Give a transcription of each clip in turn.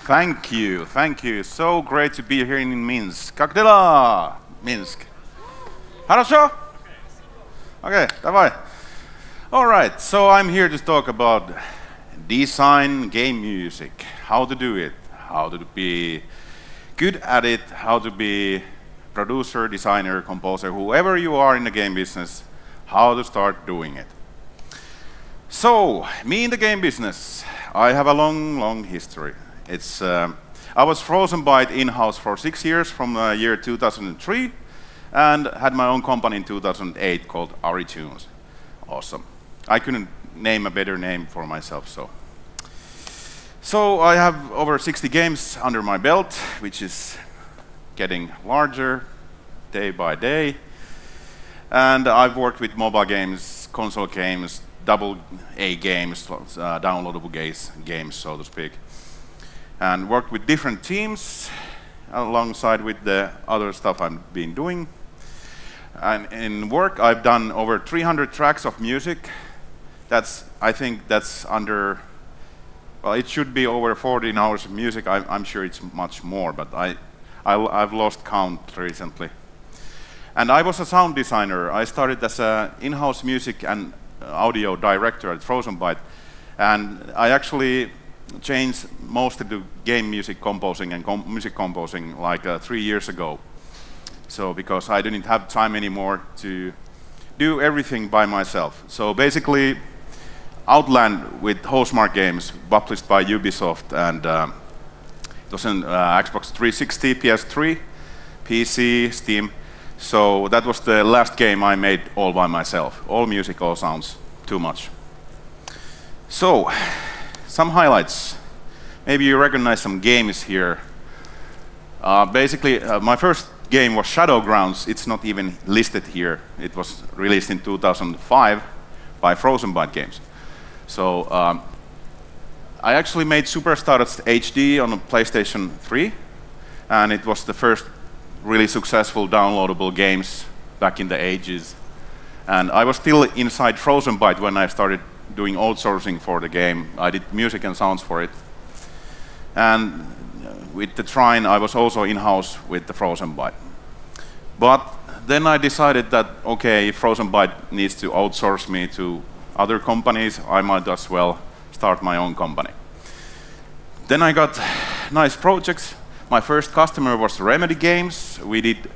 Thank you. So great to be here in Minsk. Как дела? Minsk. Хорошо? Okay, давай. All right, so I'm here to talk about design game music, how to do it, how to be good at it, how to be producer, designer, composer, whoever you are in the game business, how to start doing it. So, me in the game business, I have a long history. I was Frozen Byte in-house for 6 years from the year 2003 and had my own company in 2008 called AriTunes. Awesome. I couldn't name a better name for myself, So I have over 60 games under my belt, which is getting larger day by day. And I've worked with mobile games, console games, AA games, downloadable games, so to speak. And worked with different teams alongside with the other stuff I've been doing. And in work, I've done over 300 tracks of music. I think that's under, well, it should be over 14 hours of music. I'm sure it's much more, but I've lost count recently. And I was a sound designer. I started as an in-house music and audio director at Frozen Byte. And I actually changed mostly to game music composing and music composing like 3 years ago. So because I didn't have time anymore to do everything by myself. So basically, Outland with Housemarque games, published by Ubisoft, and it was on Xbox 360, PS3, PC, Steam. So that was the last game I made all by myself. All music, all sounds, too much. So, some highlights. Maybe you recognize some games here. Basically, my first game was Shadowgrounds. It's not even listed here. It was released in 2005 by Frozen Byte Games. So I actually made Superstars HD on a PlayStation 3, and it was the first really successful downloadable games back in the ages. And I was still inside Frozen Byte when I started doing outsourcing for the game. I did music and sounds for it. And with the Trine, I was also in-house with the Frozen Byte. But then I decided that, okay, if Frozen Byte needs to outsource me to other companies, I might as well start my own company. Then I got nice projects. My first customer was Remedy Games. We did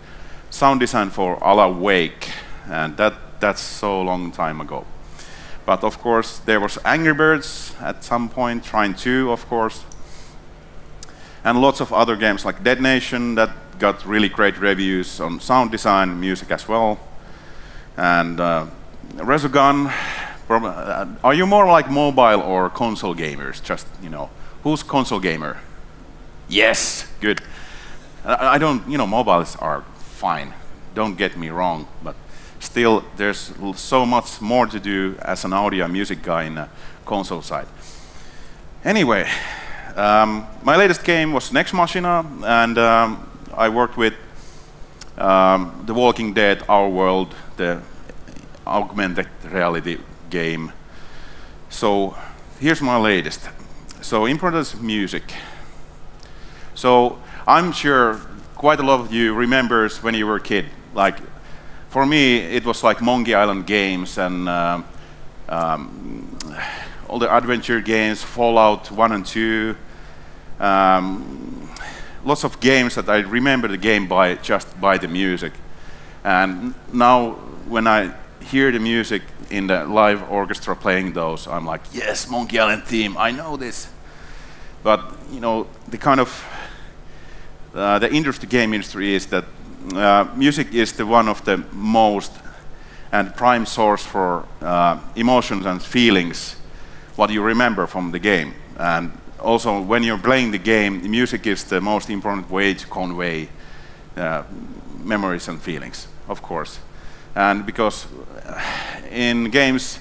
sound design for Alan Wake, and that's so long time ago. But of course, there was Angry Birds at some point, Trine 2, of course, and lots of other games like Dead Nation that got really great reviews on sound design, music as well. And Resogun, are you more like mobile or console gamers? Just, you know, who's console gamer? Yes, good. I don't, mobiles are fine, don't get me wrong, but still there's so much more to do as an audio and music guy in the console side. Anyway, my latest game was Nex Machina, and I worked with The Walking Dead, Our World, the augmented reality game. So here's my latest. So important music. So I'm sure quite a lot of you remembers when you were a kid. Like for me, it was like Monkey Island games and all the adventure games, Fallout 1 and 2. Lots of games that I remember the game by just by the music. And now when I hear the music in the live orchestra playing those, I'm like, yes, Monkey Island theme, I know this. But the kind of the game industry is that music is the one of the most and prime source for emotions and feelings, what you remember from the game. And also, when you're playing the game, the music is the most important way to convey memories and feelings, of course. And because in games,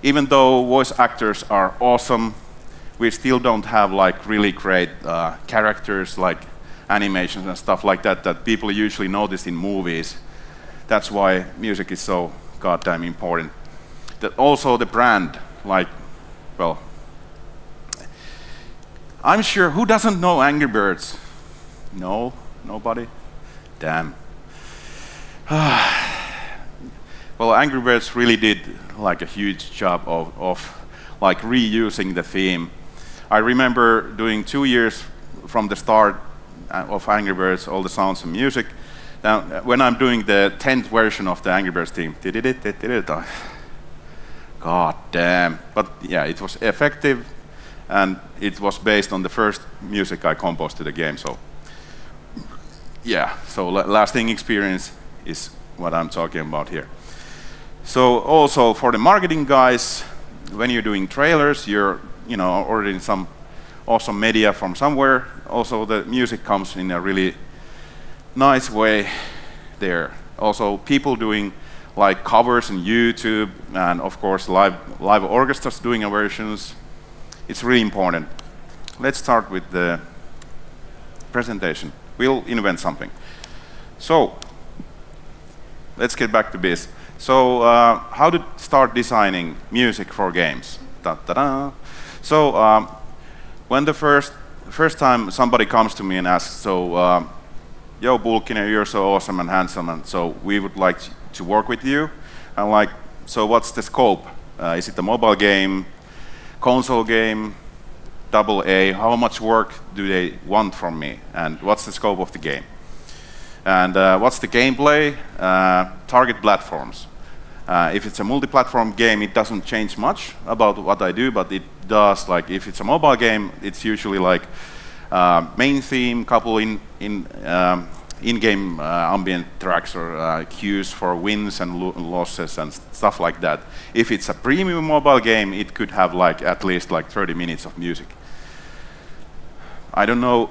even though voice actors are awesome, we still don't have like really great characters like animations and stuff like that that people usually notice in movies. That's why music is so goddamn important. That also the brand, like, well, I'm sure, who doesn't know Angry Birds? No, nobody? Damn. Well, Angry Birds really did like a huge job of like reusing the theme. I remember doing 2 years from the start of Angry Birds, all the sounds and music. Now, when I'm doing the 10th version of the Angry Birds theme, god damn. But yeah, it was effective, and it was based on the first music I composed to the game. So yeah, so lasting experience is what I'm talking about here. So also for the marketing guys, when you're doing trailers, you're ordering some awesome media from somewhere. Also the music comes in a really nice way there. Also people doing like covers on YouTube, and of course live orchestras doing versions. It's really important. Let's start with the presentation. We'll invent something. So let's get back to this. So how to start designing music for games? So when the first time somebody comes to me and asks, so yo Pulkkinen, you're so awesome and handsome, and so we would like to work with you. I'm like, so what's the scope? Is it a mobile game, console game, AA? How much work do they want from me? And what's the scope of the game? And what's the gameplay? Target platforms. If it's a multi-platform game, it doesn't change much about what I do, but it does. Like if it's a mobile game, it's usually like main theme, couple in-game ambient tracks or cues for wins and losses and stuff like that. If it's a premium mobile game, it could have like at least like 30 minutes of music. I don't know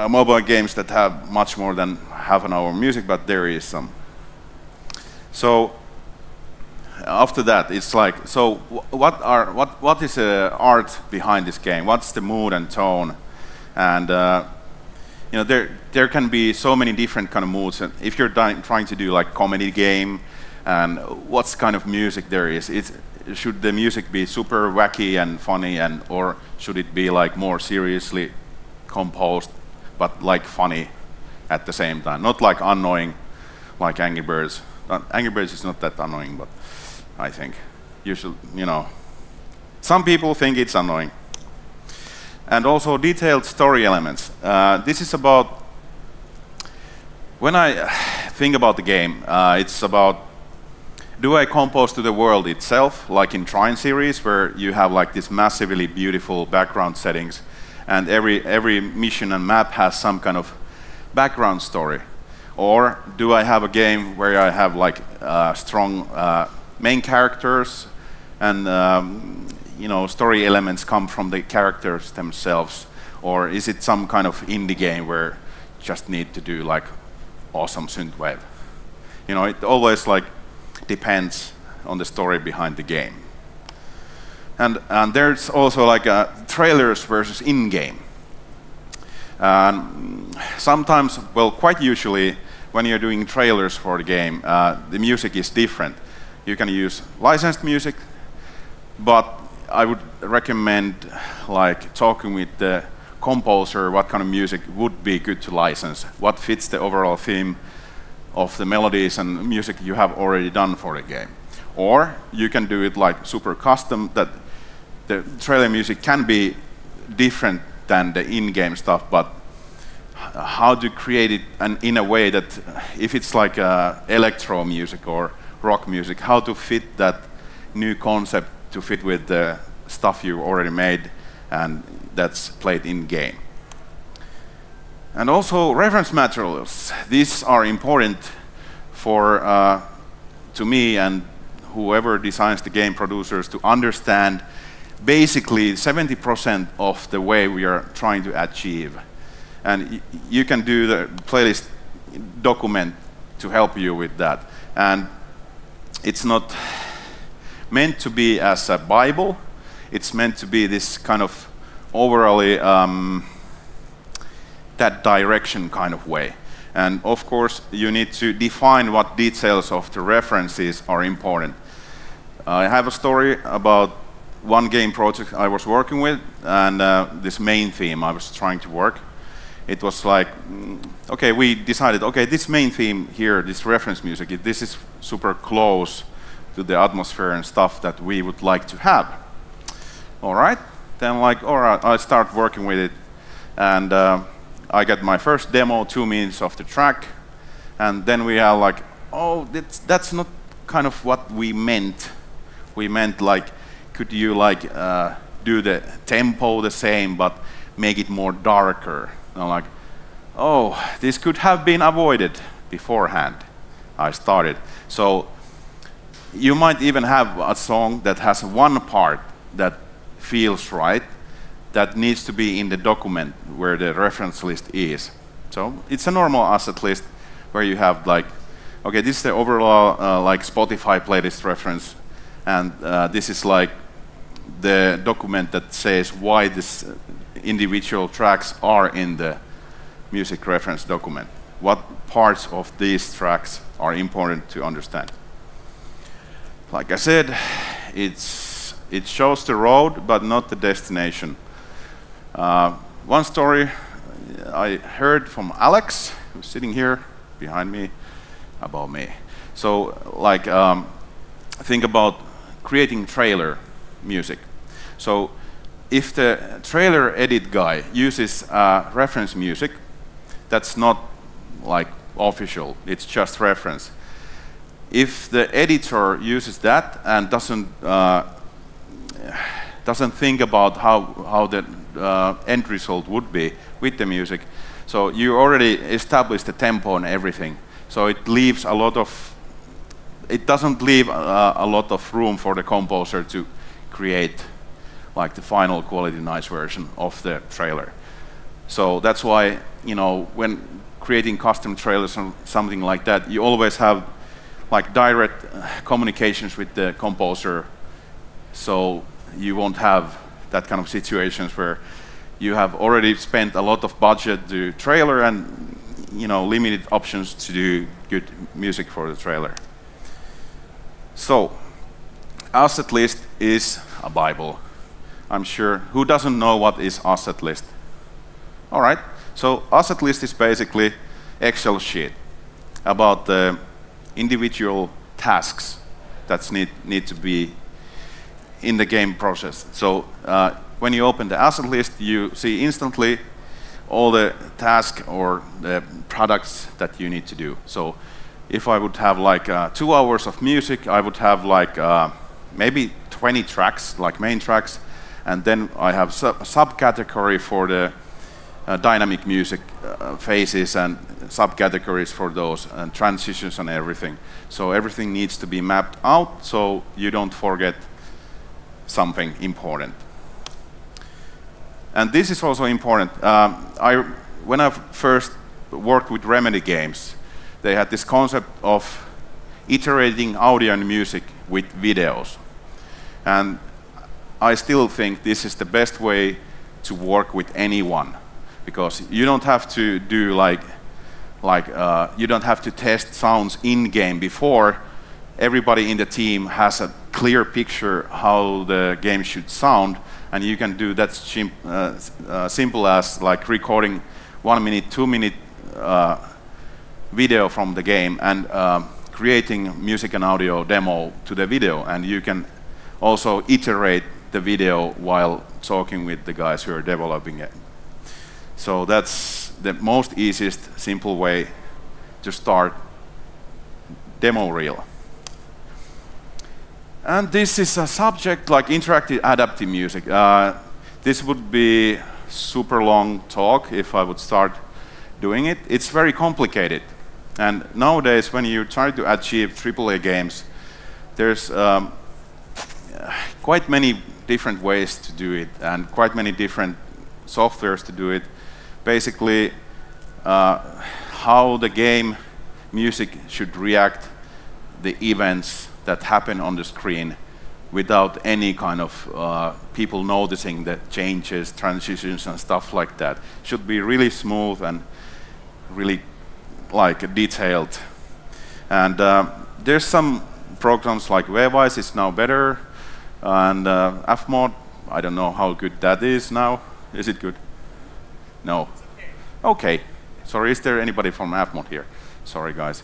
mobile games that have much more than half an hour of music, but there is some. So after that, it's like, so what is the art behind this game? What's the mood and tone? And there can be so many different kind of moods. And if you're trying to do like comedy game, and what kind of music there is? Should the music be super wacky and funny, or should it be like more seriously composed, but like funny at the same time? Not like annoying, like Angry Birds. Angry Birds is not that annoying, but I think you should, some people think it's annoying. And also detailed story elements. This is about, when I think about the game, it's about, do I compose to the world itself, like in Trine series, where you have like this massively beautiful background settings, and every mission and map has some kind of background story? Or do I have a game where I have like strong main characters, and story elements come from the characters themselves? Or is it some kind of indie game where you just need to do like awesome synthwave? It always like depends on the story behind the game. And there's also like trailers versus in-game. Sometimes, well, quite usually, when you're doing trailers for the game, the music is different. You can use licensed music, but I would recommend like talking with the composer what kind of music would be good to license, what fits the overall theme of the melodies and music you have already done for the game. Or you can do it like super custom, that the trailer music can be different than the in-game stuff, but how to create it in a way that if it's like electro music or rock music, how to fit that new concept to fit with the stuff you already made and that's played in-game. And also reference materials. These are important for to me and whoever designs the game, producers, to understand basically 70% of the way we are trying to achieve. And you can do the playlist document to help you with that. And it's not meant to be as a Bible. It's meant to be this kind of overally that direction kind of way. And of course, you need to define what details of the references are important. I have a story about one game project I was working with, and this main theme I was trying to work. It was like, okay, we decided, okay, this main theme here, this reference music, this is super close to the atmosphere and stuff that we would like to have. All right, then like, all right, I start working with it, and I got my first demo, 2 minutes of the track, and then we are like, oh, that's not kind of what we meant. We meant like, could you like do the tempo the same, but make it more darker? And I'm like, oh, this could have been avoided beforehand. I started. So you might even have a song that has one part that feels right, that needs to be in the document where the reference list is. So it's a normal asset list where you have like, okay, this is the overall like Spotify playlist reference, and this is like the document that says why this individual tracks are in the music reference document. What parts of these tracks are important to understand. Like I said, it shows the road, but not the destination. One story I heard from Alex, who's sitting here behind me, above me. So, like, think about creating trailer music. So, if the trailer edit guy uses reference music, that's not like official, it's just reference. If the editor uses that and doesn't think about how the end result would be with the music, so you already established the tempo and everything. So it leaves a lot of, it doesn't leave a lot of room for the composer to create like the final quality nice version of the trailer. So that's why, you know, when creating custom trailers or something like that, you always have like direct communications with the composer, so you won't have that kind of situations where you have already spent a lot of budget to trailer and, you know, limited options to do good music for the trailer. So, asset list is a Bible. I'm sure, who doesn't know what is asset list? All right, so asset list is basically Excel sheet about the individual tasks that need to be in the game process. So when you open the asset list, you see instantly all the tasks or the products that you need to do. So if I would have like 2 hours of music, I would have like maybe 20 tracks, like main tracks, and then I have a subcategory for the dynamic music phases and subcategories for those and transitions and everything. So everything needs to be mapped out so you don't forget something important. And this is also important. When I first worked with Remedy games, they had this concept of iterating audio and music with videos. And I still think this is the best way to work with anyone, because you don't have to do you don't have to test sounds in game before everybody in the team has a clear picture how the game should sound, and you can do that simple as like recording 1 minute, 2 minute video from the game and creating music and audio demo to the video, and you can also iterate the video while talking with the guys who are developing it. So that's the most easiest, simple way to start demo reel. And this is a subject like interactive adaptive music. This would be super long talk if I would start doing it. It's very complicated. And nowadays, when you try to achieve AAA games, there's quite many different ways to do it and quite many different softwares to do it. Basically, how the game music should react the events that happen on the screen without any kind of people noticing the changes, transitions, and stuff like that. Should be really smooth and really like detailed. And there's some programs like Wavice is now better. And Fmod, I don't know how good that is now. Is it good? No. Okay. Sorry, is there anybody from Fmod here? Sorry, guys.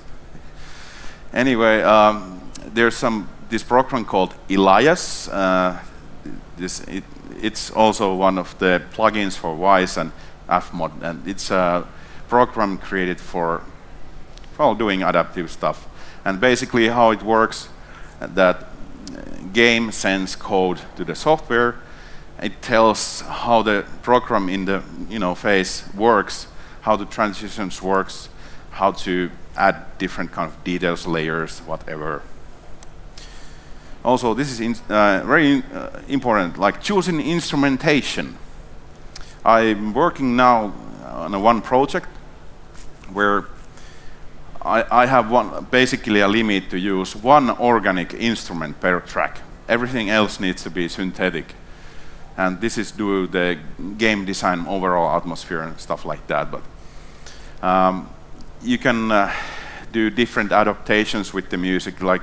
Anyway, there's this program called Elias. It's also one of the plugins for Wise and Fmod, and it's a program created for doing adaptive stuff. And basically, how it works, that game sends code to the software. It tells how the program in the phase works, how the transitions works, how to add different kind of details, layers, whatever. Also, this is very important, like choosing instrumentation. I'm working now on one project where I have basically a limit to use one organic instrument per track. Everything else needs to be synthetic. And this is due to the game design, overall atmosphere and stuff like that. But you can do different adaptations with the music, like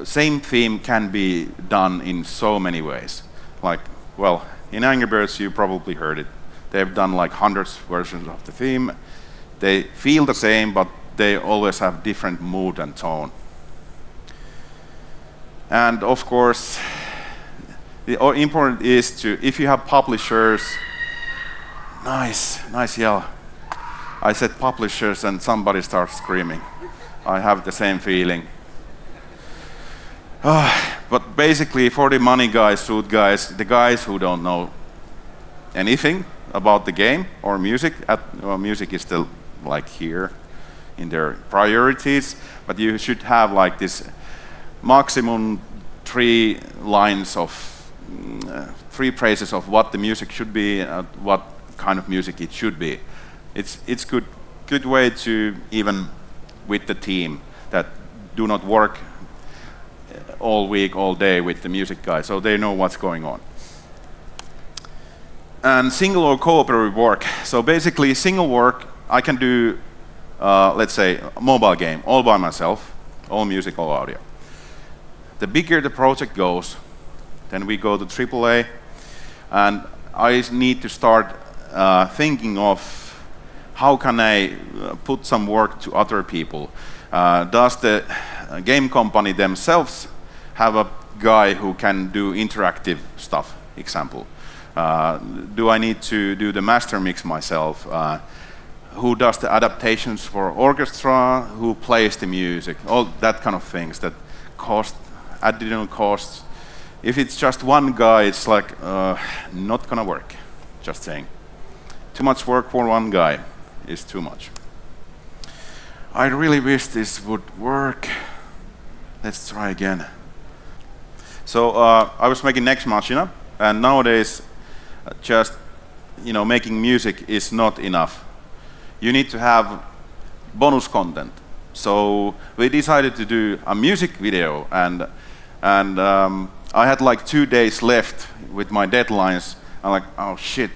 same theme can be done in so many ways. Like, well, in Angry Birds you probably heard it. They've done like hundreds of versions of the theme. They feel the same, but they always have different mood and tone. And of course, the important is to, if you have publishers, nice yell. I said publishers and somebody starts screaming. I have the same feeling. But basically, for the money guys, suit guys, the guys who don't know anything about the game or music, music is still like here in their priorities, but you should have like this maximum 3 lines of 3 phrases of what the music should be, what kind of music it should be. It's good way to even with the team that do not work all week, all day with the music guys, so they know what's going on. And single or cooperative work. So basically, single work I can do, let's say, a mobile game all by myself, all music, all audio. The bigger the project goes, then we go to AAA, and I need to start thinking of how can I put some work to other people. Does the game company themselves have a guy who can do interactive stuff, example? Do I need to do the master mix myself? Who does the adaptations for orchestra? Who plays the music? All that kind of things that cost additional costs. If it's just one guy, it's like not gonna work. Just saying. Too much work for one guy is too much. I really wish this would work. Let's try again. So I was making Nex Machina, and nowadays just making music is not enough. You need to have bonus content. So we decided to do a music video, and I had like 2 days left with my deadlines. I'm like, oh shit,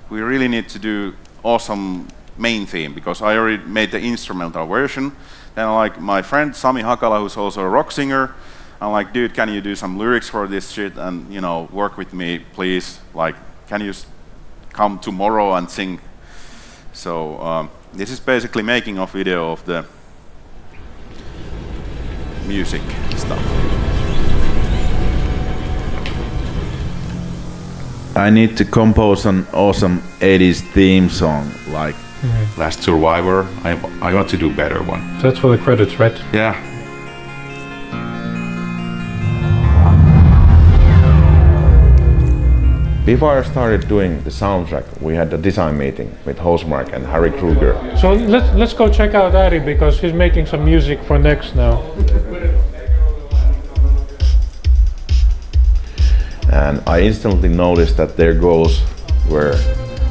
we really need to do awesome main theme, because I already made the instrumental version. Then like my friend Sami Hakala, who's also a rock singer, I'm like, dude, can you do some lyrics for this shit and work with me, please? Like, can you come tomorrow and sing? So this is basically making a video of the music stuff. I need to compose an awesome 80s theme song, like Last Survivor. I want to do better one. So that's for the credits, right? Yeah. Before I started doing the soundtrack, we had a design meeting with Hosmark and Harry Kruger. So let's go check out Ari, because he's making some music for Nex now. And I instantly noticed that their goals were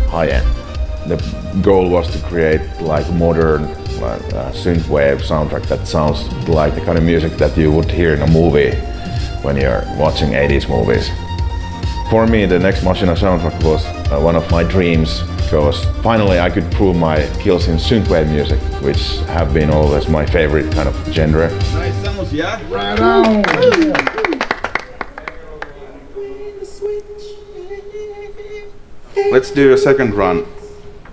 high-end. The goal was to create like modern synthwave soundtrack that sounds like the kind of music that you would hear in a movie when you're watching 80s movies. For me, the Nex Machina Soundtrack was one of my dreams, because finally I could prove my skills in synthwave music, which have been always my favorite kind of genre. Nice sounds, yeah? Right on! Let's do a second run,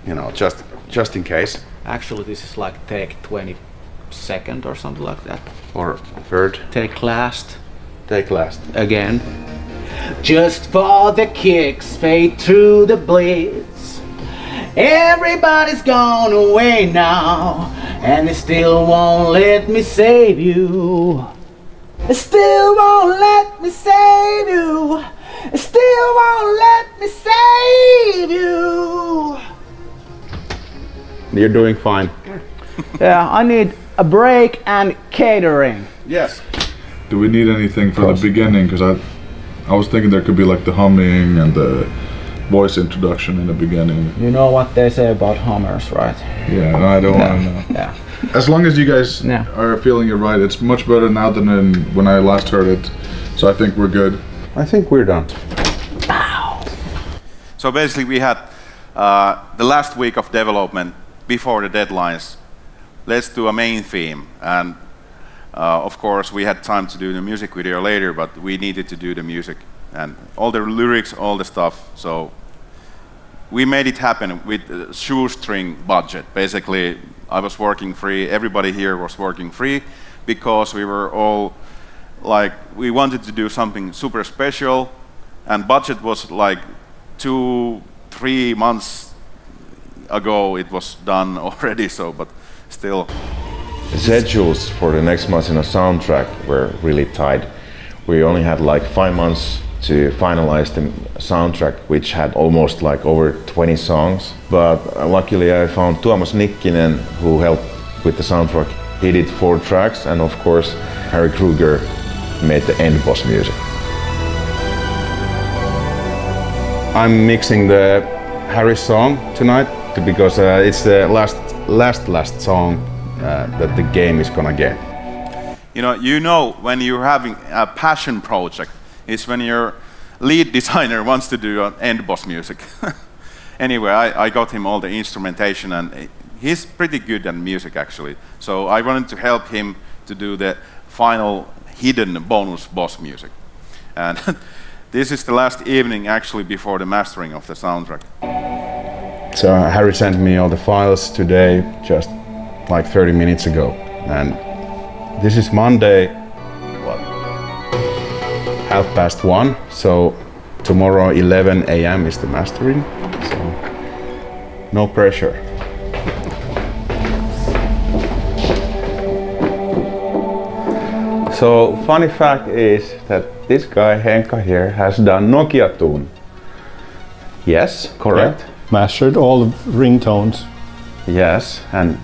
you know, just in case. Actually, this is like take 22nd or something like that. Or third. Take last. Take last. Again. Just for the kicks, fade through the blitz. Everybody's gone away now, and they still won't let me save you. They still won't let me save you. They still won't let me save you. You're doing fine. Yeah, I need a break and catering. Yes. Do we need anything for the beginning? Because I was thinking there could be like the humming and the voice introduction in the beginning. You know what they say about hummers, right? Yeah, no, I don't want to know. Yeah. As long as you guys are feeling it right, it's much better now than when I last heard it. So I think we're good. I think we're done. So basically we had the last week of development before the deadlines. Let's do a main theme. And of course we had time to do the music video later, but we needed to do the music and all the lyrics, all the stuff. So we made it happen with a shoestring budget. Basically, I was working free, everybody here was working free, because we were all like, we wanted to do something super special, and budget was like 2-3 months ago it was done already, so, but still. The schedules for the Nex Machina Soundtrack were really tight. We only had like 5 months to finalize the soundtrack, which had almost like over 20 songs. But luckily I found Pulkkinen, who helped with the soundtrack. He did 4 tracks, and of course Harry Kruger made the end boss music. I'm mixing the Harry song tonight because it's the last song that the game is gonna get. You know when you're having a passion project, is when your lead designer wants to do an end boss music. Anyway, I got him all the instrumentation, and he's pretty good at music actually. So I wanted to help him to do the final hidden bonus boss music. And this is the last evening actually before the mastering of the soundtrack. So Harry sent me all the files today, just like 30 minutes ago. And this is Monday, 1:30, so tomorrow 11 AM is the mastering, so no pressure. So funny fact is that this guy Henka here has done Nokia tune. Yes, correct. Yeah. Mastered all the ringtones. Yes, and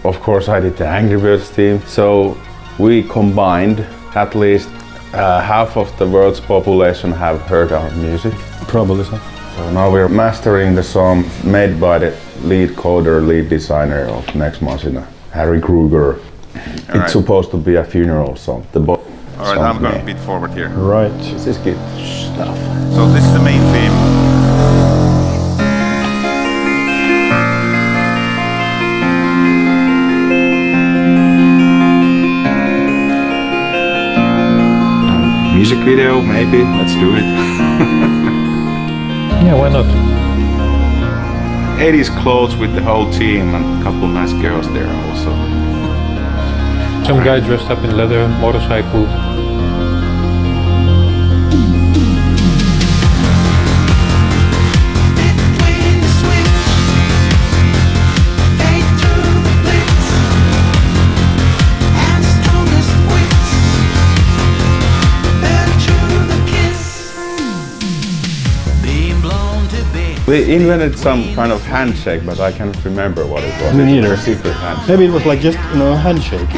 of course I did the Angry Birds theme. So we combined at least half of the world's population have heard our music. Probably so. So now we're mastering the song made by the lead coder, lead designer of Nex Machina, Harry Kruger. It's supposed to be a funeral song. Alright, I'm going to beat forward here. Right. This is good stuff. So this is the main theme. Music video, maybe. Let's do it. Yeah, why not? 80s clothes with the whole team and a couple nice girls there also. Some guy dressed up in leather, motorcycle. We invented some kind of handshake, but I can't remember what it was. Me neither. A secret handshake. Maybe it was like just, a handshake.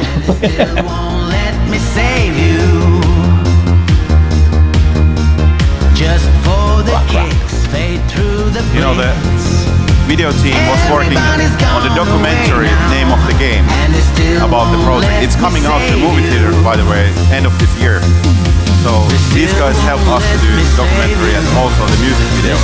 Let me save you. Just for the kicks, fade through the The video team was working on the documentary name of the game about the project. It's coming out to the movie theater, by the way, end of this year. So these guys helped us to do the documentary and also the music video.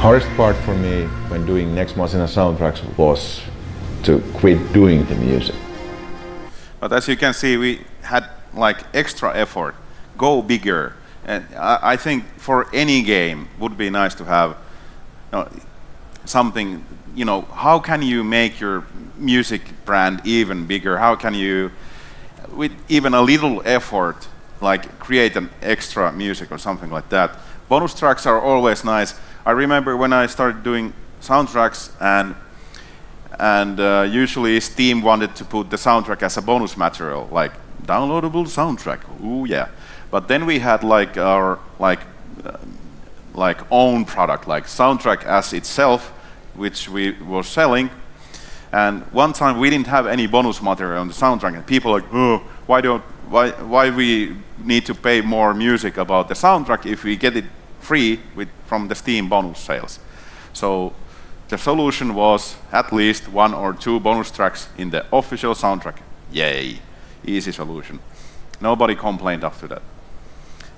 Hardest part for me when doing Nex Machina Soundtracks was to quit doing the music. But as you can see, we had like extra effort, go bigger. And I think for any game would be nice to have something, you know, how can you make your music brand even bigger? How can you, with even a little effort, like create an extra music or something like that? Bonus tracks are always nice. I remember when I started doing soundtracks, and usually Steam wanted to put the soundtrack as a bonus material, like downloadable soundtrack. Ooh yeah. But then we had like our own product, like soundtrack as itself, which we were selling. And one time we didn't have any bonus material on the soundtrack, and people were like, oh, why we need to pay more music about the soundtrack if we get it free from the Steam bonus sales? So the solution was at least 1 or 2 bonus tracks in the official soundtrack. Yay, easy solution. Nobody complained after that.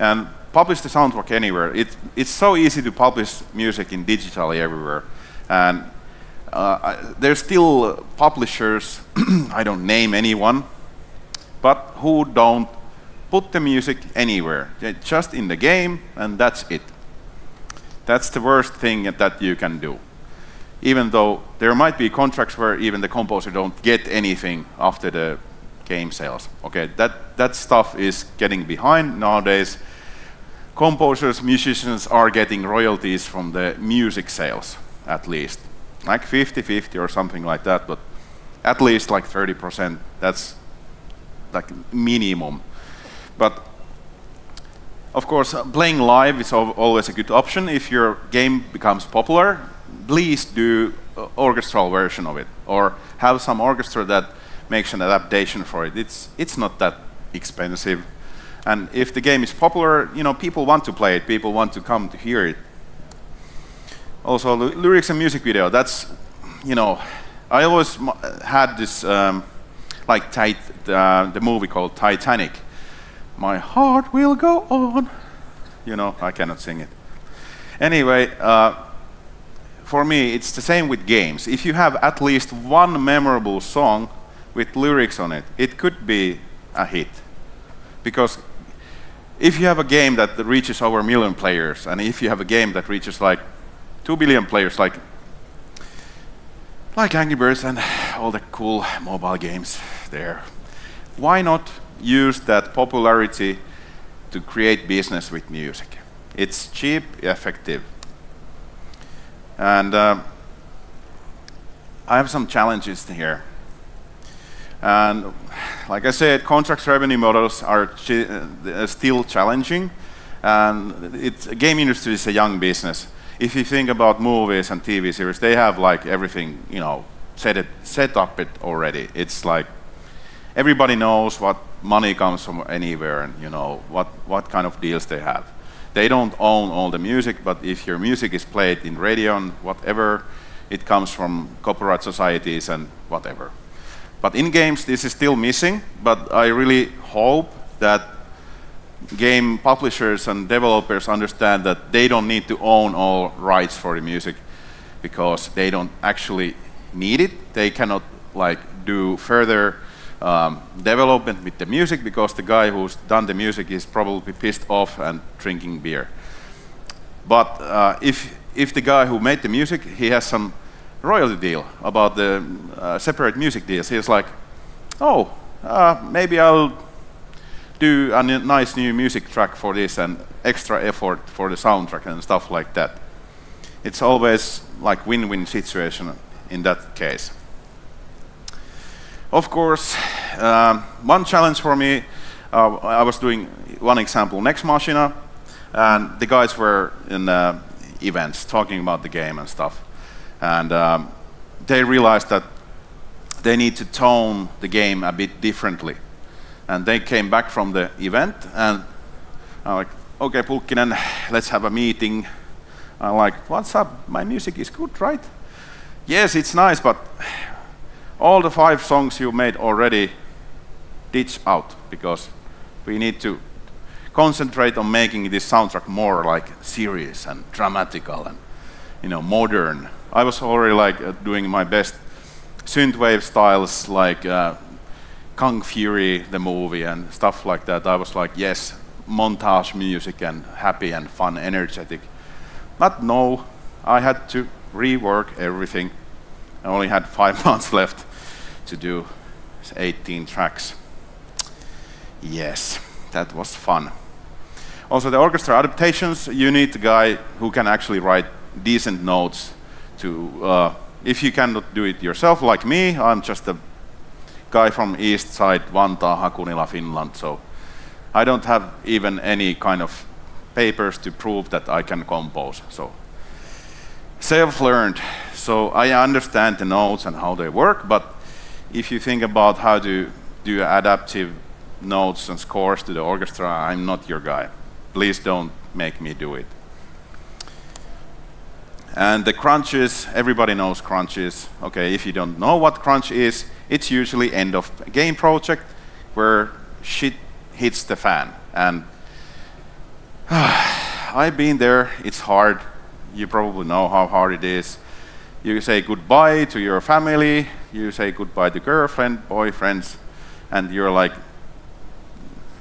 And publish the soundtrack anywhere. It's so easy to publish music in digitally everywhere. And there's still publishers, I don't name anyone, but who don't put the music anywhere. Just in the game, and that's it. That's the worst thing that you can do. Even though there might be contracts where even the composer don't get anything after the game sales. Okay, that stuff is getting behind nowadays. Composers, musicians are getting royalties from the music sales, at least. Like 50-50 or something like that, but at least like 30%, that's like minimum. But of course, playing live is always a good option. If your game becomes popular, please do an orchestral version of it, or have some orchestra that makes an adaptation for it. It's not that expensive. And if the game is popular, you know, people want to play it, people want to come to hear it. Also, lyrics and music video, that's, you know, I always had this, like the movie called Titanic. My heart will go on. You know, I cannot sing it. Anyway, for me, it's the same with games. If you have at least one memorable song with lyrics on it, it could be a hit. Because if you have a game that reaches over 1 million players, and if you have a game that reaches like 2 billion players, like Angry Birds and all the cool mobile games there, why not use that popularity to create business with music? It's cheap, effective. And I have some challenges here. And like I said, contract revenue models are still challenging. And the game industry is a young business. If you think about movies and TV series, they have like everything, you know, set up already. It's like everybody knows what money comes from anywhere, and you know what kind of deals they have. They don't own all the music, but if your music is played in radio and whatever, it comes from copyright societies and whatever. But in games, this is still missing, but I really hope that game publishers and developers understand that they don't need to own all rights for the music, because they don't actually need it. They cannot like do further development with the music, because the guy who's done the music is probably pissed off and drinking beer. But if the guy who made the music, he has some royalty deal about the separate music deals, he's like, oh, maybe I'll do a nice new music track for this and extra effort for the soundtrack and stuff like that. It's always like win-win situation in that case. Of course, one challenge for me, I was doing one example, Nex Machina, and the guys were in events talking about the game and stuff. And they realized that they need to tone the game a bit differently. And they came back from the event, and I'm like, okay, Pulkkinen, let's have a meeting. I'm like, what's up? My music is good, right? Yes, it's nice, but all the 5 songs you made already, ditch out, because we need to concentrate on making this soundtrack more like serious and dramatical, and modern. I was already like doing my best synthwave styles, like Kung Fury, the movie, and stuff like that. I was like, yes, montage music and happy and fun, energetic. But no, I had to rework everything. I only had 5 months left to do 18 tracks. Yes, that was fun. Also, the orchestra adaptations, you need a guy who can actually write decent notes to, if you cannot do it yourself, like me, I'm just a guy from East Side, Vantaa, Hakunila, Finland, so I don't have even any kind of papers to prove that I can compose. So self-learned. So I understand the notes and how they work, but if you think about how to do adaptive notes and scores to the orchestra, I'm not your guy. Please don't make me do it. And the crunches, everybody knows crunches. Okay, if you don't know what crunch is, it's usually end of a game project where shit hits the fan. And I've been there, it's hard. You probably know how hard it is. You say goodbye to your family, you say goodbye to girlfriend, boyfriends, and you're like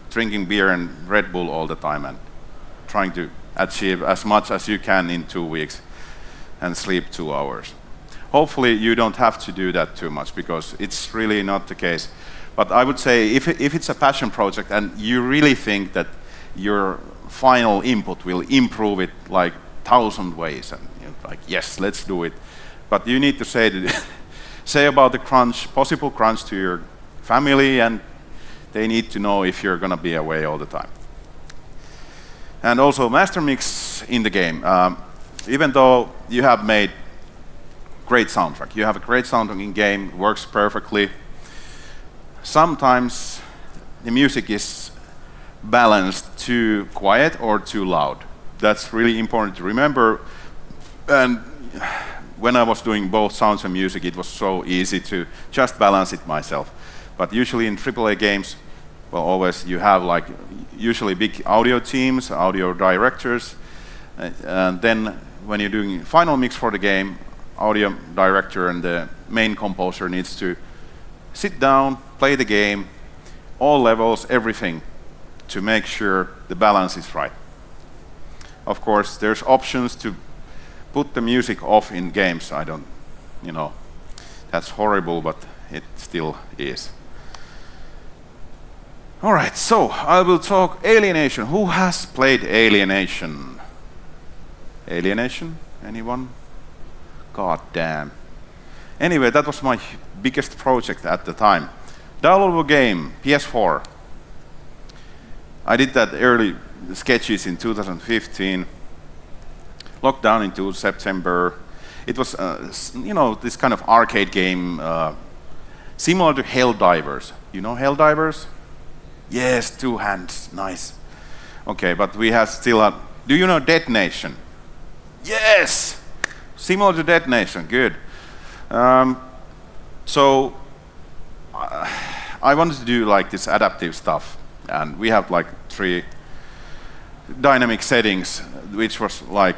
drinking beer and Red Bull all the time and trying to achieve as much as you can in 2 weeks and sleep 2 hours. Hopefully you don't have to do that too much, because it's really not the case. But I would say if it's a passion project and you really think that your final input will improve it like 1,000 ways, and you're like, yes, let's do it. But you need to say about the crunch, possible crunch, to your family, and they need to know if you're going to be away all the time. And also master mix in the game. Even though you have made great soundtrack, you have a great soundtrack in game, works perfectly, sometimes the music is balanced too quiet or too loud. That's really important to remember. And when I was doing both sounds and music, it was so easy to just balance it myself. But usually in AAA games, well, always you have like usually big audio teams, audio directors, and then when you're doing final mix for the game, audio director and the main composer needs to sit down, play the game, all levels, everything, to make sure the balance is right. Of course, there's options to put the music off in games. I don't, that's horrible, but it still is. All right, so I will talk Alienation. Who has played Alienation? Alienation? Anyone? God damn. Anyway, that was my biggest project at the time. Downloadable game, PS4. I did that early sketches in 2015. Locked down into September. It was, this kind of arcade game, similar to Helldivers. You know Helldivers? Yes, 2 hands, nice. Okay, but we have still a, do you know Dead Nation? Yes! Similar to Dead Nation, good. So, I wanted to do like this adaptive stuff, and we have like 3 dynamic settings, which was like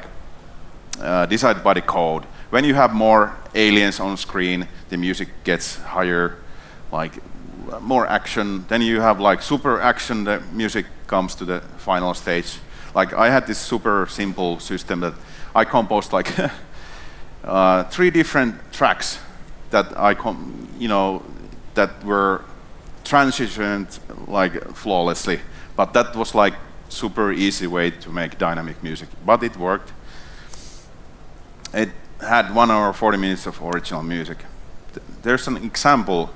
decided by the code. When you have more aliens on screen, the music gets higher, like more action. Then you have like super action, the music comes to the final stage. Like I had this super simple system that I composed like 3 different tracks that that were transitioned like flawlessly. But that was like super easy way to make dynamic music, but it worked. It had 1 hour 40 minutes of original music. There's an example,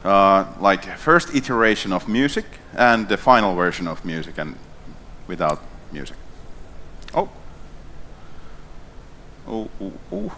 like first iteration of music and the final version of music, and without music. Oh. Oh, oh, oh.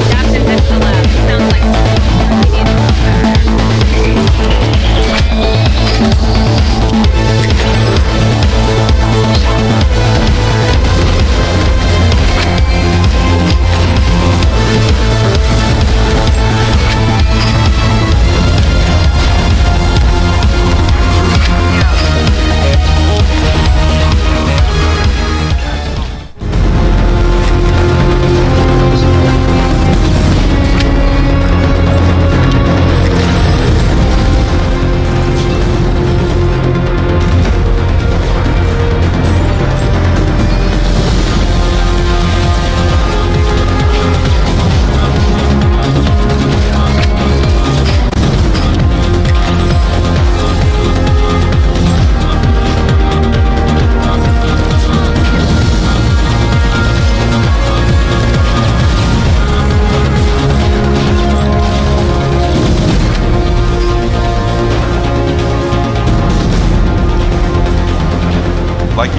Adaptive Digital Lab. Sounds like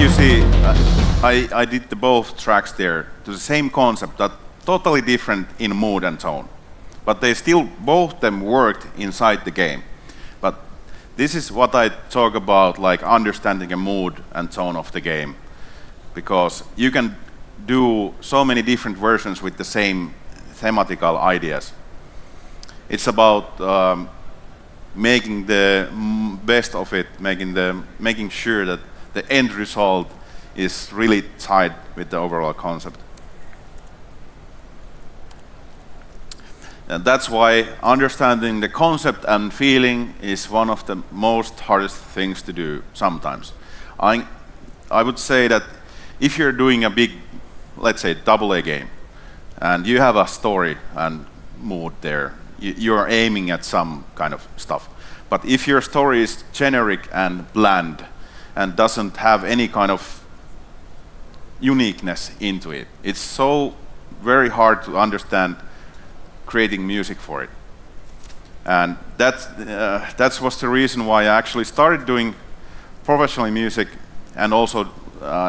you see, I did the both tracks there to the same concept, that totally different in mood and tone. But they still, both them worked inside the game. But this is what I talk about, like understanding a mood and tone of the game. Because you can do so many different versions with the same thematical ideas. It's about making the best of it, making sure that the end result is really tied with the overall concept. And that's why understanding the concept and feeling is one of the most hardest things to do sometimes. I would say that if you're doing a big, let's say, AA game, and you have a story and mood there, you're aiming at some kind of stuff. But if your story is generic and bland and doesn't have any kind of uniqueness into it, it's so very hard to understand creating music for it. And that was the reason why I actually started doing professional music, and also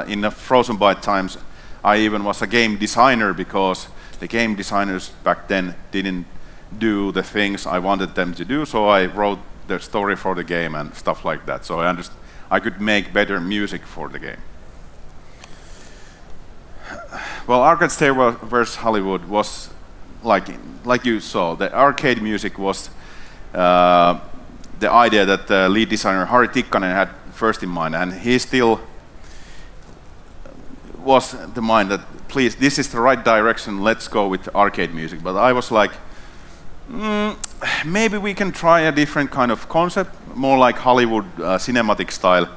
in the Frozen Byte times I even was a game designer, because the game designers back then didn't do the things I wanted them to do, so I wrote the story for the game and stuff like that, so I could make better music for the game. Well, Arcade Stairwell vs. Hollywood was like you saw, the arcade music was the idea that the lead designer Pulkkinen had first in mind, and he still was the mind that, please, this is the right direction, let's go with arcade music. But I was like, maybe we can try a different kind of concept, more like Hollywood cinematic style.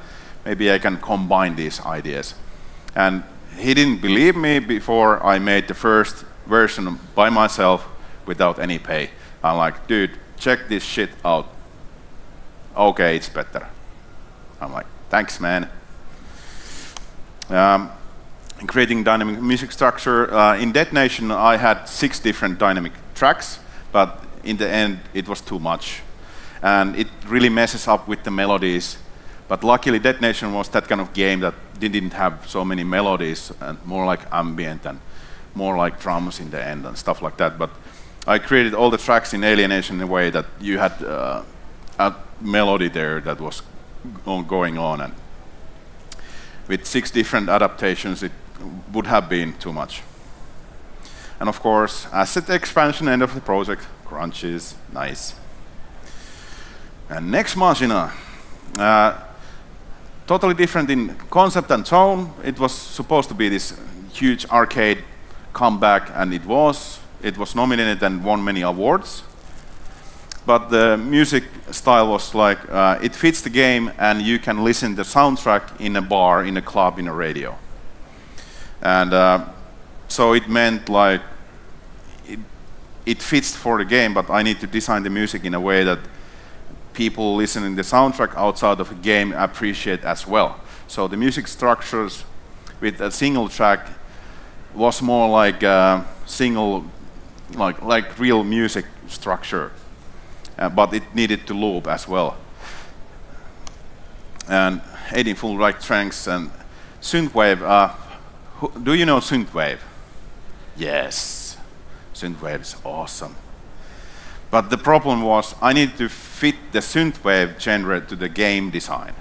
Maybe I can combine these ideas. And he didn't believe me before I made the first version by myself without any pay. I'm like, dude, check this shit out. Okay, it's better. I'm like, thanks, man. Creating dynamic music structure. In Dead Nation, I had 6 different dynamic tracks, but in the end, it was too much. And it really messes up with the melodies. But luckily, Dead Nation was that kind of game that didn't have so many melodies, and more like ambient and more like drums in the end and stuff like that. But I created all the tracks in Alienation in a way that you had a melody there that was going on. And with 6 different adaptations, it would have been too much. And of course, asset expansion, end of the project, crunches, nice. And Nex Machina, totally different in concept and tone. It was supposed to be this huge arcade comeback, and it was nominated and won many awards. But the music style was like, it fits the game, and you can listen to the soundtrack in a bar, in a club, in a radio. And so it meant like, it fits for the game, but I need to design the music in a way that people listening to the soundtrack outside of a game appreciate as well. So the music structures with a single track was more like single, like real music structure, but it needed to loop as well. And 18 full right tracks and synthwave. Do you know synthwave? Yes, synthwave is awesome. But the problem was I needed to fit the synthwave genre to the game design.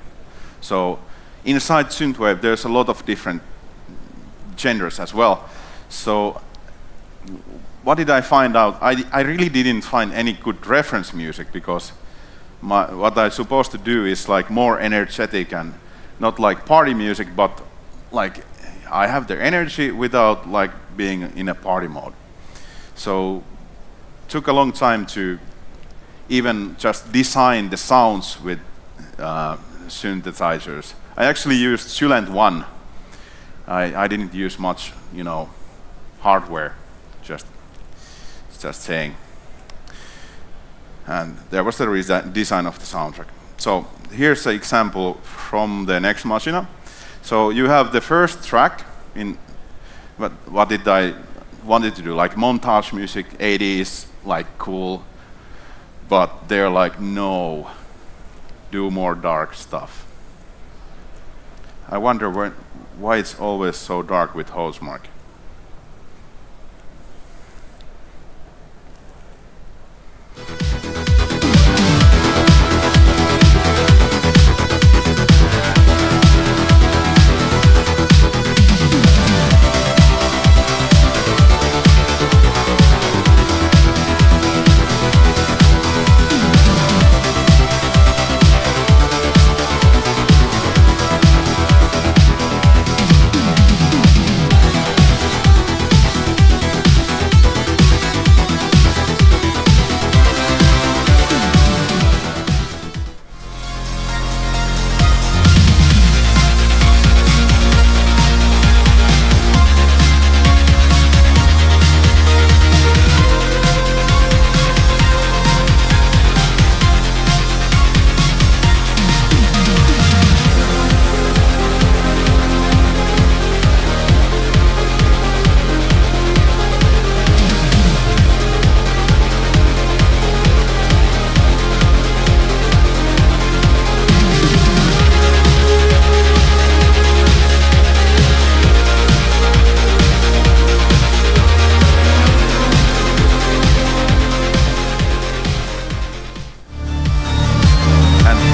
So inside synthwave, there's a lot of different genres as well. So what did I find out? I really didn't find any good reference music, because what I'm supposed to do is like more energetic and not like party music, but like I have the energy without like being in a party mode. So took a long time to even just design the sounds with synthesizers. I actually used Suland 1. I didn't use much, hardware, just saying. And there was the design of the soundtrack. So here's an example from the Nex Machina. So you have the first track in what did I wanted to do, like montage music, 80s, like cool, but they're like, no, do more dark stuff. I wonder why it's always so dark with Housemarque.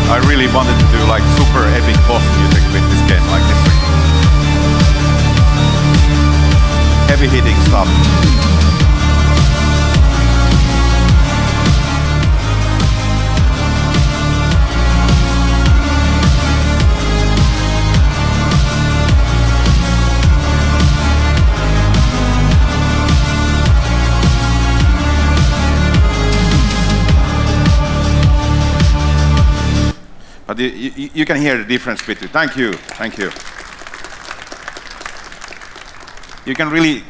I really wanted to do like super epic boss music with this game like this. Heavy hitting stuff. But you can hear the difference between. Thank you. You can really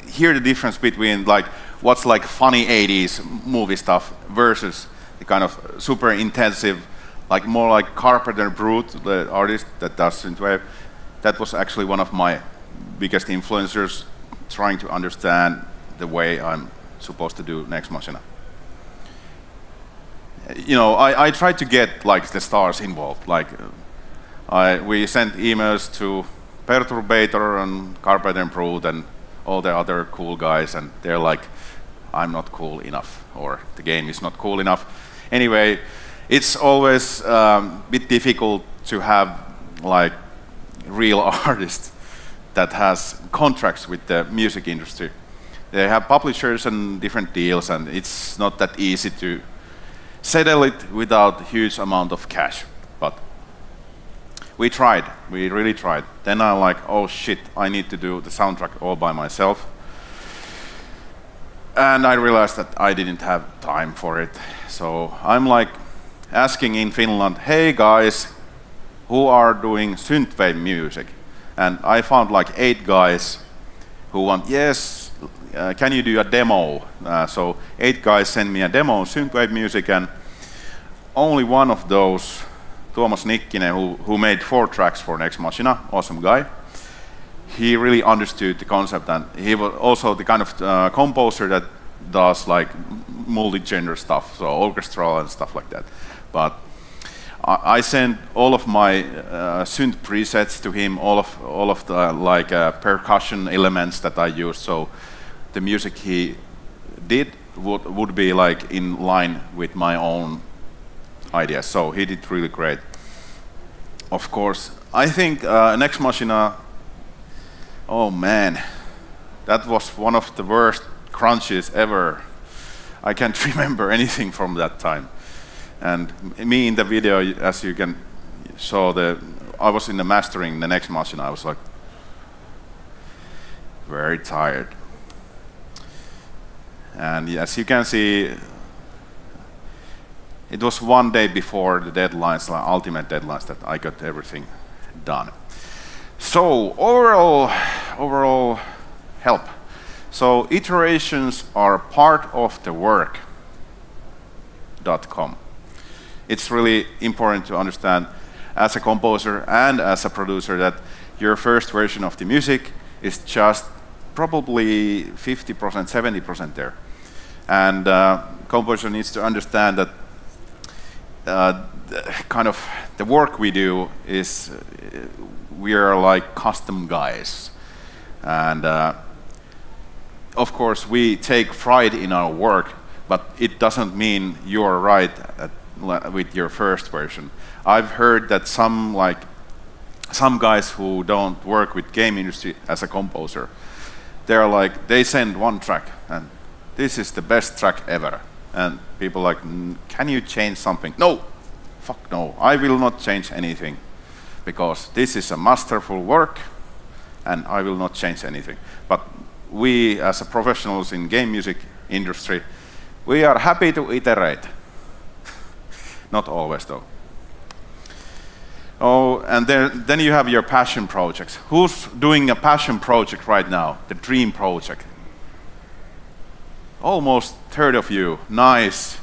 hear the difference between like what's like funny 80s movie stuff versus the kind of super intensive, like more like Carpenter Brute, the artist that does synthwave. That was actually one of my biggest influencers, trying to understand the way I'm supposed to do Nex Machina. You know, I tried to get like the stars involved. Like, we sent emails to Perturbator and Carpenter Brute and all the other cool guys, and they're like, "I'm not cool enough," or "the game is not cool enough." Anyway, it's always a bit difficult to have like real artists that has contracts with the music industry. They have publishers and different deals, and it's not that easy to settle it without huge amount of cash. But we tried, we really tried. Then I'm like, oh shit, I need to do the soundtrack all by myself. And I realized that I didn't have time for it. So I'm like asking in Finland, hey guys, who are doing synthwave music? And I found like 8 guys who want, yes, can you do a demo? So 8 guys sent me a demo of synthwave music, and only one of those, Pulkkinen, who made 4 tracks for Nex Machina, awesome guy. He really understood the concept, and he was also the kind of composer that does like multi-genre stuff, so orchestral and stuff like that. But I sent all of my synth presets to him, all of the like percussion elements that I used, so the music he did would be like in line with my own ideas. So he did really great. Of course, I think Nex Machina, oh man, that was one of the worst crunches ever. I can't remember anything from that time. And me in the video, as you can saw, I was in the mastering the Nex Machina. I was like very tired. And as you can see, it was one day before the deadlines, like ultimate deadlines, that I got everything done. So overall help. So iterations are part of the work.com. It's really important to understand as a composer and as a producer that your first version of the music is just probably 50%, 70% there. And composer needs to understand that kind of the work we do is we are like custom guys, and of course we take pride in our work, but it doesn't mean you're right with your first version. I've heard that some guys who don't work with game industry as a composer, they're like, they send one track and this is the best track ever, and people like, can you change something? No, fuck no, I will not change anything, because this is a masterful work and I will not change anything. But we as a professionals in game music industry, we are happy to iterate. Not always though. Oh, and then you have your passion projects. Who's doing a passion project right now? The dream project. Almost a third of you. Nice.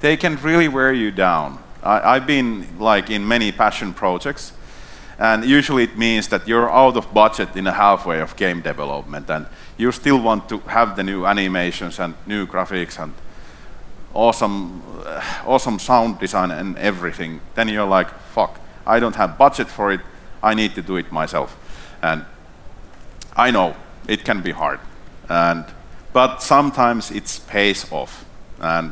They can really wear you down. I've been like in many passion projects, and usually it means that you're out of budget in a halfway of game development, and you still want to have the new animations and new graphics and awesome sound design and everything. Then you're like, fuck, I don't have budget for it, I need to do it myself. And I know it can be hard, but sometimes it pays off. And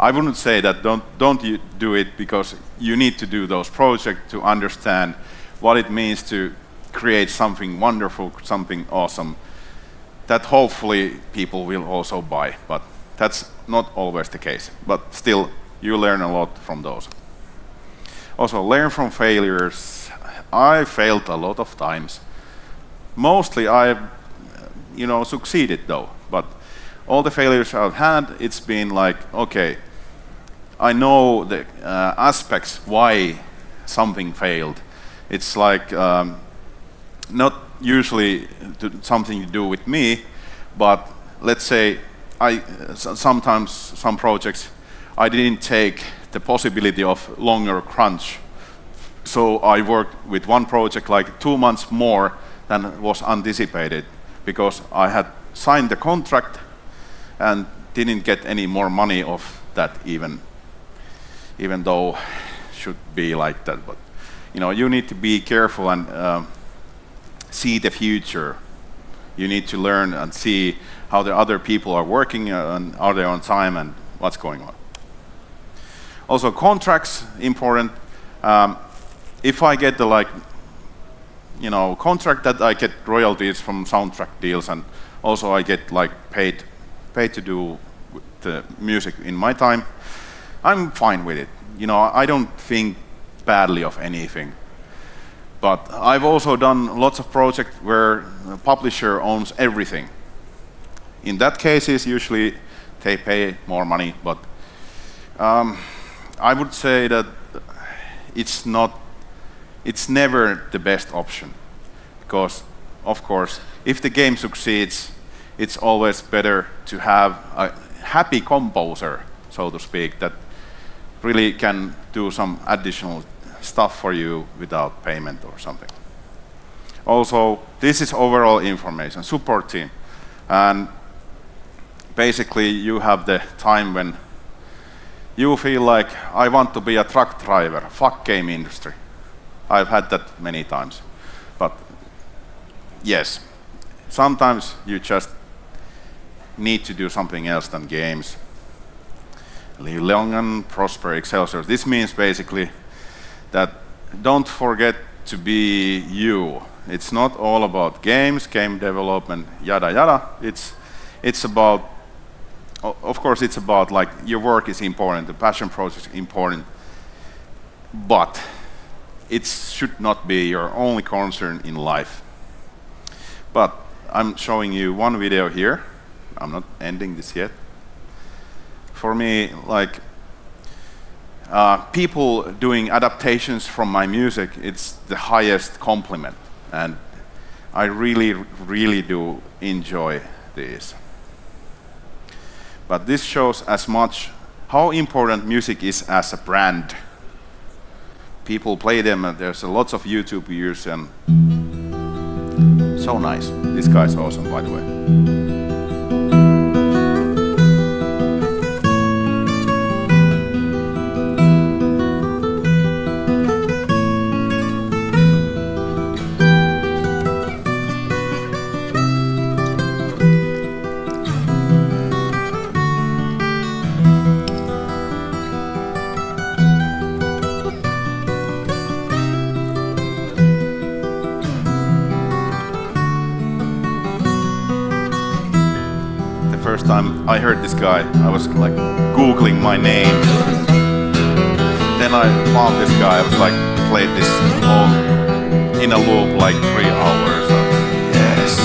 I wouldn't say that don't you do it, because you need to do those projects to understand what it means to create something wonderful, something awesome that hopefully people will also buy. But that's not always the case. But still, you learn a lot from those. Also, learn from failures. I failed a lot of times. Mostly I've succeeded though. But all the failures I've had, it's been like, okay, I know the aspects why something failed. It's like not usually something to do with me, but let's say sometimes some projects I didn't take the possibility of longer crunch. So I worked with one project like 2 months more than was anticipated, because I had signed the contract and didn't get any more money off that, even though should be like that. But you need to be careful and see the future. You need to learn and see how the other people are working and are they on time and what's going on. Also, contracts important. If I get the contract that I get royalties from soundtrack deals, and also I get paid to do the music in my time, I'm fine with it. I don't think badly of anything. But I've also done lots of projects where the publisher owns everything. In that cases, usually they pay more money, but I would say that it's never the best option, because of course, if the game succeeds, it's always better to have a happy composer, so to speak, that really can do some additional stuff for you without payment or something. Also, this is overall information, support team. And basically you have the time when you feel like, I want to be a truck driver, fuck game industry. I've had that many times. But yes, sometimes you just need to do something else than games. Live long and prosper, Excelsior. This means basically that don't forget to be you. It's not all about games, game development, yada yada. It's about, of course, it's about like your work is important, the passion project is important, but it should not be your only concern in life. But I'm showing you one video here. I'm not ending this yet. For me, like people doing adaptations from my music, it's the highest compliment, and I really do enjoy this. But this shows as much how important music is as a brand. People play them, and there's lots of YouTube views, and so nice. This guy's awesome, by the way. first time I heard this guy, I was like Googling my name. Then I found this guy, I was like, played this all in a loop like 3 hours. Yes.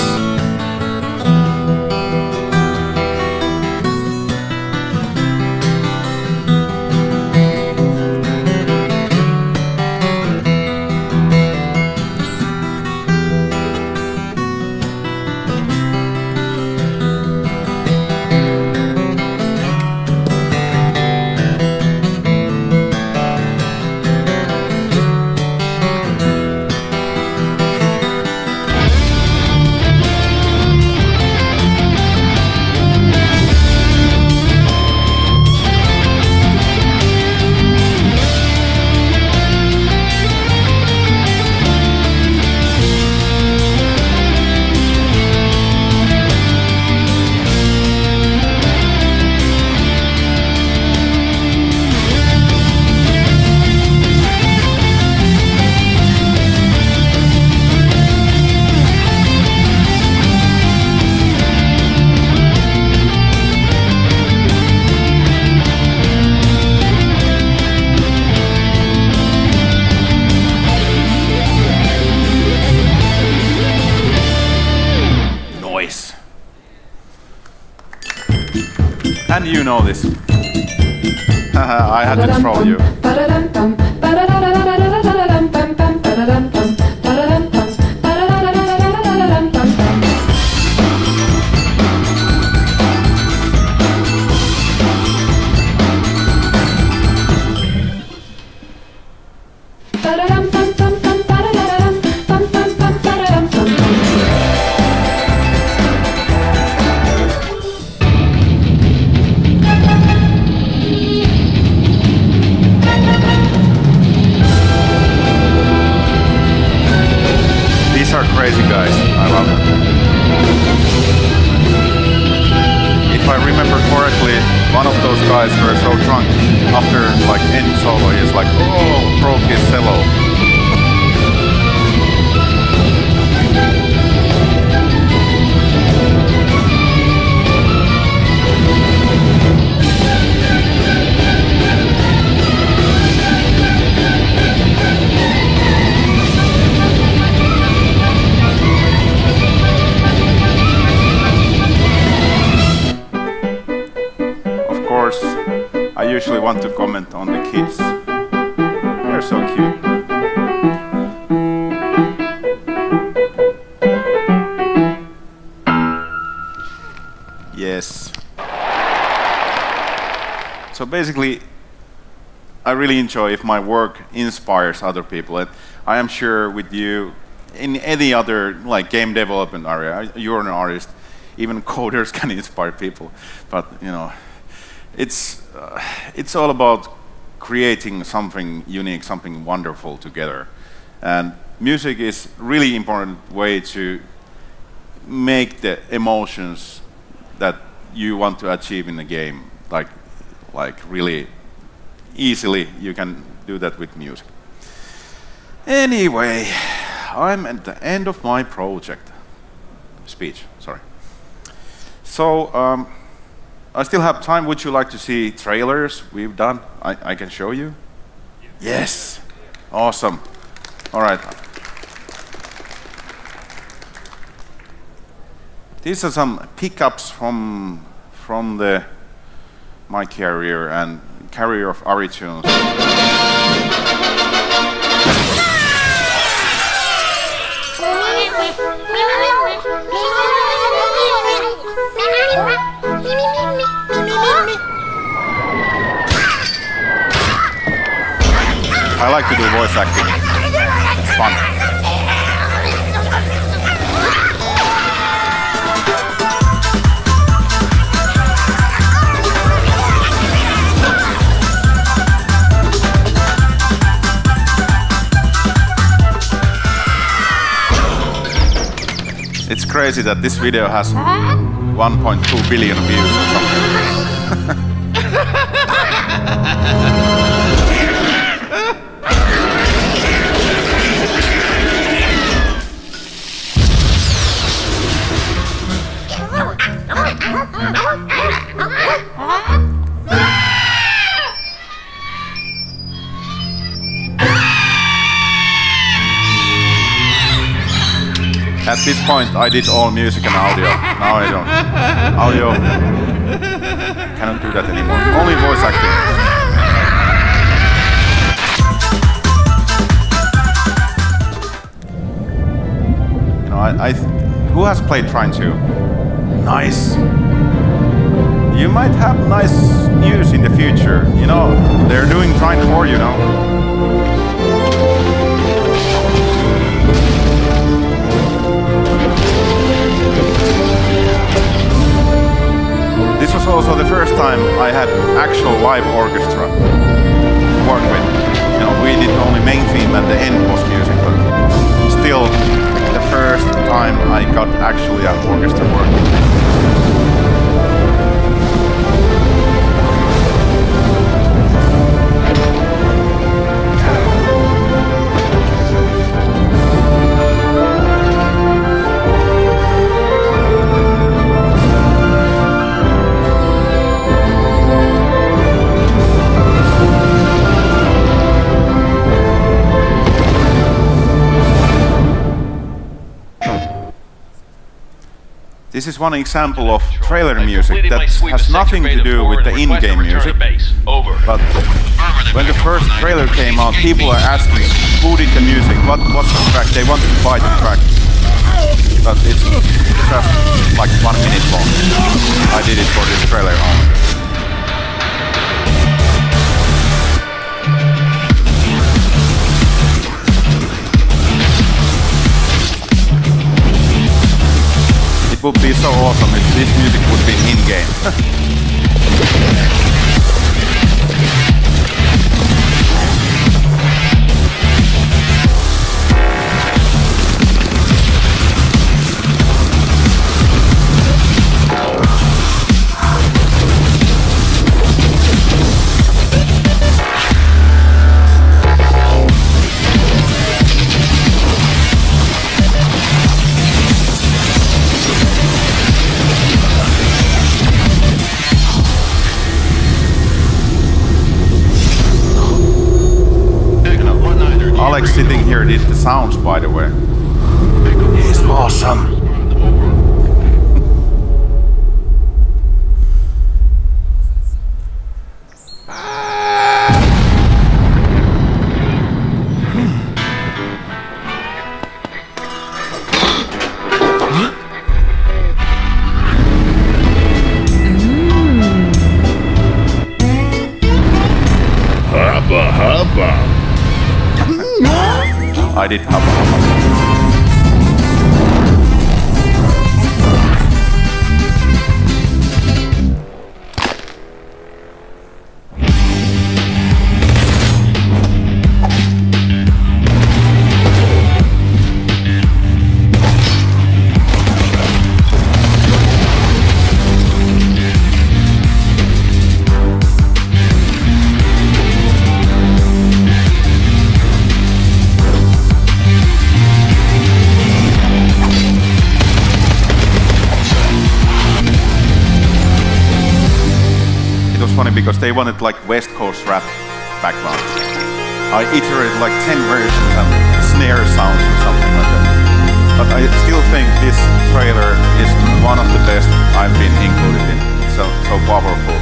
And you know this. I had to troll you. Crazy guys, I love it. If I remember correctly, one of those guys were so drunk after like any solo, he's like, oh, broke his cello. I usually want to comment on the kids. They're so cute. Yes. So basically, I really enjoy if my work inspires other people. And I am sure with you, in any other like game development area, you're an artist. Even coders can inspire people. But you know, it's all about creating something unique, something wonderful together. And music is really important way to make the emotions that you want to achieve in the game, like really easily. You can do that with music. Anyway, I'm at the end of my project. Speech, sorry. So, I still have time. Would you like to see trailers we've done? I can show you. Yes. Awesome. All right. These are some pickups from my career and career of AriTunes. I like to do voice acting. It's fun. It's crazy that this video has 1.2 billion views or something. At this point, I did all music and audio. Now I don't. Audio, cannot do that anymore. Only voice acting. You know, who has played Trine 2? Nice. You might have nice news in the future. You know, they're doing Trine 4, you know. This was also the first time I had actual live orchestra to work with. You know, we did only main theme and the end was music, but still the first time I got actually an orchestra working. This is one example of trailer music that has nothing to do with the in-game music, but when the first trailer came out, people are asking who did the music, what's the track, they want to buy the track, but it's just like 1 minute long. I did it for this trailer only. It would be so awesome if this music would be in-game. Alex sitting here did the sounds, by the way. He's awesome. Hubba hubba. I did hubba hubba. Because they wanted like West Coast rap background. I iterated like 10 versions and snare sounds or something like that. But I still think this trailer is one of the best I've been included in. It's so powerful.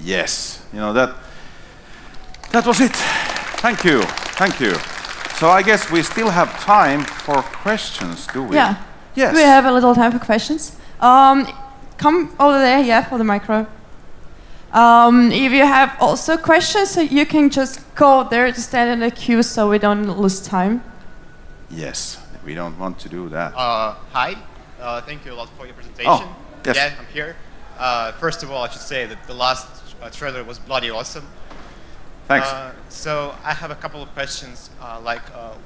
Yes, you know, that was it. Thank you, thank you. So I guess we still have time for questions, do we? Yeah. Yes. We have a little time for questions. Come over there, yeah, for the micro. If you have also questions, you can just go there to stand in the queue so we don't lose time. Yes, we don't want to do that. Hi. Thank you a lot for your presentation. Oh, yes. Yeah, I'm here. First of all, I should say that the last trailer was bloody awesome. Thanks. So I have a couple of questions.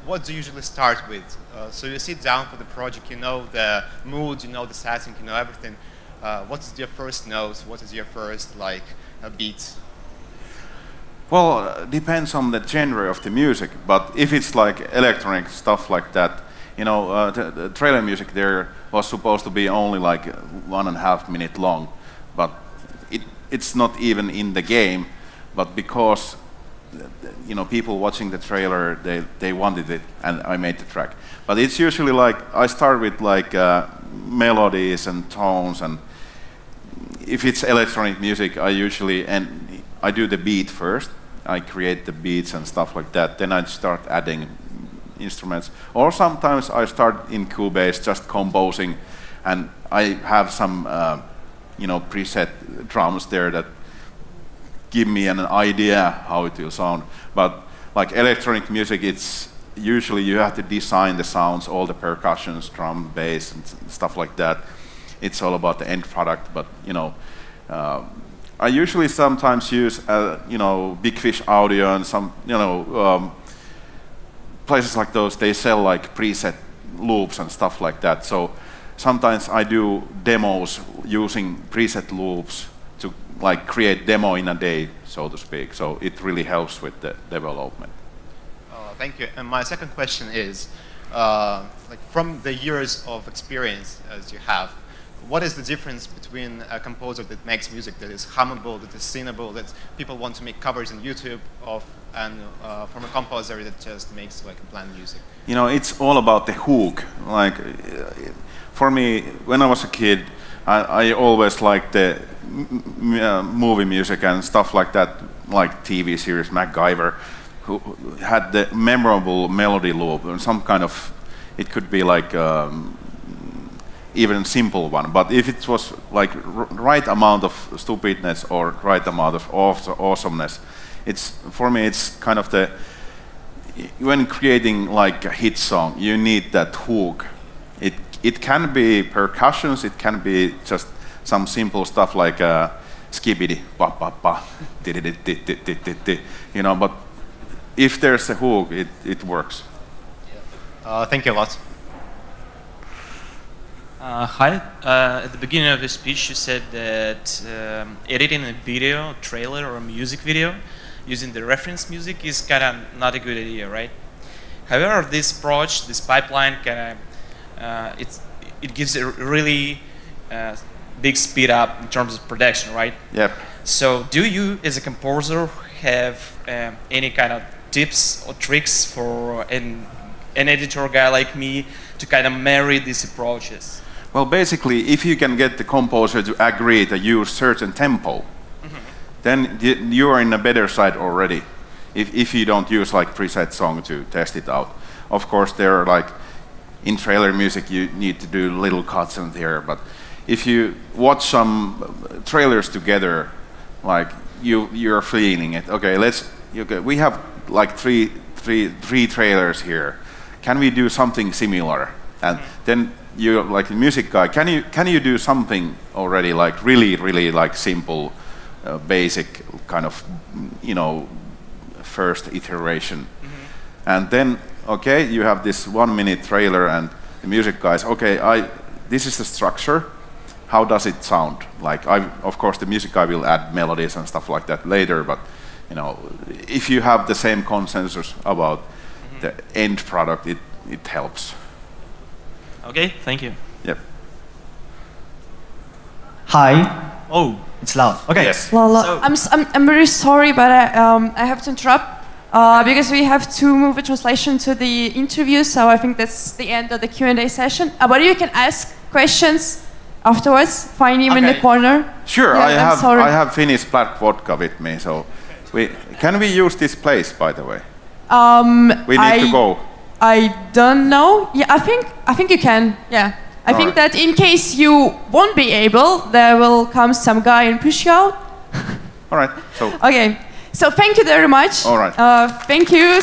What do you usually start with? So you sit down for the project, you know the mood, you know the setting, you know everything. What is your first note? What is your first beat? Well, depends on the genre of the music, but if it's like electronic stuff like that, you know, the trailer music there was supposed to be only like 1.5 minutes long, but it's not even in the game, but because you know people watching the trailer they wanted it, and I made the track. But it's usually like I start with like melodies and tones, and if it's electronic music, I usually I do the beat first. I create the beats and stuff like that. Then I start adding instruments. Or sometimes I start in Cubase just composing, and I have some you know preset drums there that give me an idea how it will sound. But like electronic music, it's usually you have to design the sounds, all the percussions, drum, bass, and stuff like that. It's all about the end product, but you know. I usually sometimes use, you know, Big Fish Audio and some, you know, places like those. They sell like preset loops and stuff like that. So sometimes I do demos using preset loops to like create demo in a day, so to speak. So it really helps with the development. Thank you. And my second question is, like from the years of experience as you have, what is the difference between a composer that makes music that is hummable, that is singable, that people want to make covers on YouTube of, and from a composer that just makes like bland music? You know, it's all about the hook. Like, for me, when I was a kid, I always liked the movie music and stuff like that, like TV series MacGyver, who had the memorable melody loop and some kind of, it could be like even simple one, but if it was like right amount of stupidness or right amount of awesomeness, it's for me it's kind of the when creating like a hit song, you need that hook. It can be percussions, it can be just some simple stuff like skibbity ba ba ba, you know. But if there's a hook, it works. Thank you a lot. Hi. At the beginning of the speech, you said that editing a video, trailer, or a music video using the reference music is kind of not a good idea, right? However, this approach, this pipeline, it gives a really big speed up in terms of production, right? Yep. So, do you, as a composer, have any kind of tips or tricks for an editor guy like me to kind of marry these approaches? Well, basically, if you can get the composer to agree to use certain tempo, then you are in a better side already. If you don't use like preset song to test it out. Of course, there are like in trailer music you need to do little cuts in there, but if you watch some trailers together, like you're feeling it. Okay, we have like three trailers here. Can we do something similar? And then you like the music guy. Can you do something already like really like simple, basic kind of first iteration, and then okay you have this 1 minute trailer and the music guys. Okay, this is the structure. How does it sound? Like of course the music guy will add melodies and stuff like that later, but you know if you have the same consensus about the end product, it helps. Okay, thank you. Yep. Hi. Oh, it's loud. Okay. Yes. So I'm very sorry, but I have to interrupt because we have to move a translation to the interview. So I think that's the end of the Q&A session. But you can ask questions afterwards. Find him in the corner. Sure. Yeah, I have Finnish black vodka with me. So can we use this place, by the way? We need to go. I don't know. Yeah, I think you can. Yeah. I think that in case you won't be able, there will come some guy and push you out. All right. So. Okay. So thank you very much. All right. Thank you.